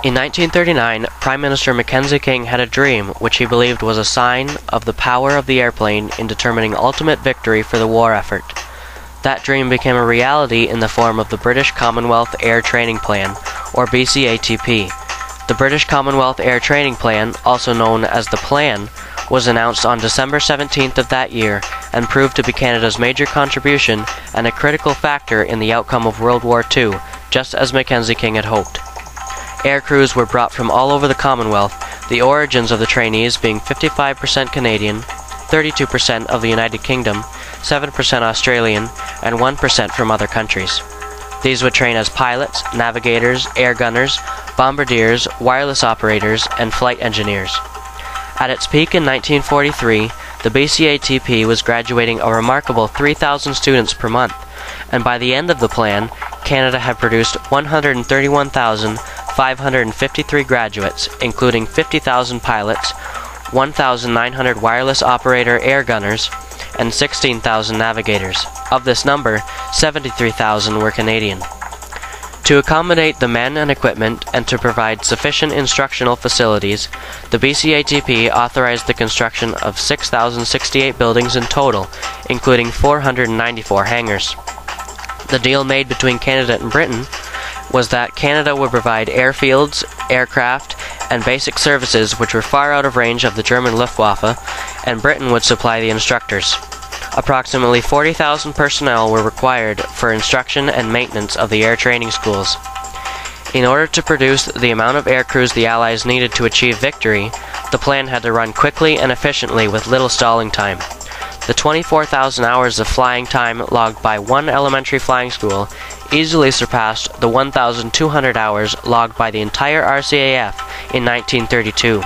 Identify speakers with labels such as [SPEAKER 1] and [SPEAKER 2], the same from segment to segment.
[SPEAKER 1] In 1939, Prime Minister Mackenzie King had a dream which he believed was a sign of the power of the airplane in determining ultimate victory for the war effort. That dream became a reality in the form of the British Commonwealth Air Training Plan, or BCATP. The British Commonwealth Air Training Plan, also known as the Plan, was announced on December 17th of that year and proved to be Canada's major contribution and a critical factor in the outcome of World War II, just as Mackenzie King had hoped. Air crews were brought from all over the Commonwealth, the origins of the trainees being 55% Canadian, 32% of the United Kingdom, 7% Australian, and 1% from other countries. These would train as pilots, navigators, air gunners, bombardiers, wireless operators, and flight engineers. At its peak in 1943, the BCATP was graduating a remarkable 3,000 students per month, and by the end of the plan, Canada had produced 131,553 graduates, including 50,000 pilots, 1,900 wireless operator air gunners, and 16,000 navigators. Of this number, 73,000 were Canadian. To accommodate the men and equipment and to provide sufficient instructional facilities, the BCATP authorized the construction of 6,068 buildings in total, including 494 hangars. The deal made between Canada and Britain was that Canada would provide airfields, aircraft, and basic services which were far out of range of the German Luftwaffe, and Britain would supply the instructors. Approximately 40,000 personnel were required for instruction and maintenance of the air training schools. In order to produce the amount of air crews the Allies needed to achieve victory, the plan had to run quickly and efficiently with little stalling time. The 24,000 hours of flying time logged by one elementary flying school easily surpassed the 1,200 hours logged by the entire RCAF in 1932.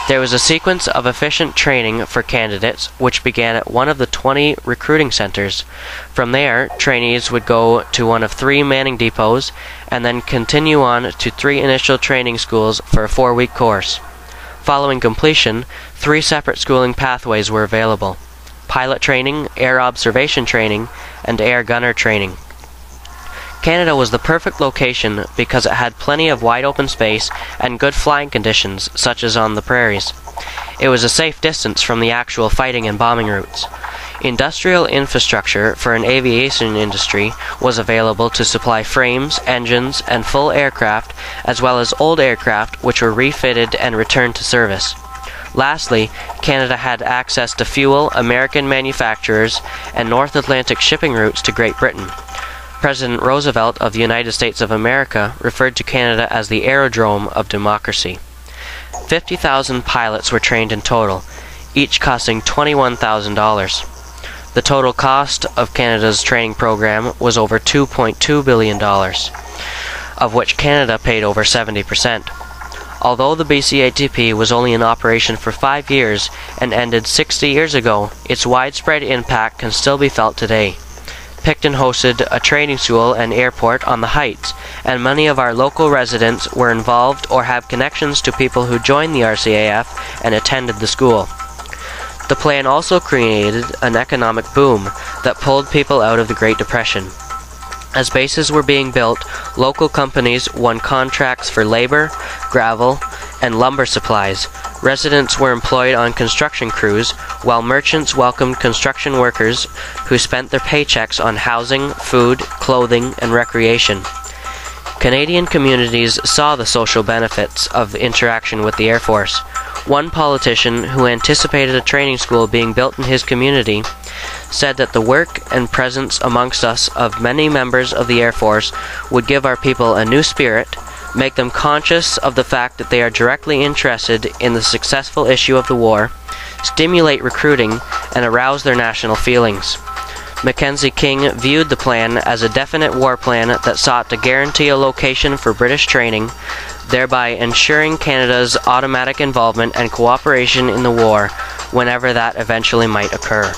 [SPEAKER 1] There was a sequence of efficient training for candidates which began at one of the 20 recruiting centers. From there, trainees would go to one of 3 manning depots and then continue on to 3 initial training schools for a 4-week course. Following completion, 3 separate schooling pathways were available: pilot training, air observation training, and air gunner training. Canada was the perfect location because it had plenty of wide open space and good flying conditions, such as on the prairies. It was a safe distance from the actual fighting and bombing routes. Industrial infrastructure for an aviation industry was available to supply frames, engines, and full aircraft, as well as old aircraft which were refitted and returned to service. Lastly, Canada had access to fuel, American manufacturers, and North Atlantic shipping routes to Great Britain. President Roosevelt of the United States of America referred to Canada as the aerodrome of democracy. 50,000 pilots were trained in total, each costing $21,000. The total cost of Canada's training program was over $2.2 billion, of which Canada paid over 70%. Although the BCATP was only in operation for 5 years and ended 60 years ago, its widespread impact can still be felt today. Picton hosted a training school and airport on the Heights, and many of our local residents were involved or have connections to people who joined the RCAF and attended the school. The plan also created an economic boom that pulled people out of the Great Depression. As bases were being built, local companies won contracts for labor, gravel, and lumber supplies. Residents were employed on construction crews, while merchants welcomed construction workers who spent their paychecks on housing, food, clothing, and recreation. Canadian communities saw the social benefits of interaction with the Air Force. One politician who anticipated a training school being built in his community said that the work and presence amongst us of many members of the Air Force would give our people a new spirit, make them conscious of the fact that they are directly interested in the successful issue of the war, stimulate recruiting, and arouse their national feelings. Mackenzie King viewed the plan as a definite war plan that sought to guarantee a location for British training, thereby ensuring Canada's automatic involvement and cooperation in the war whenever that eventually might occur.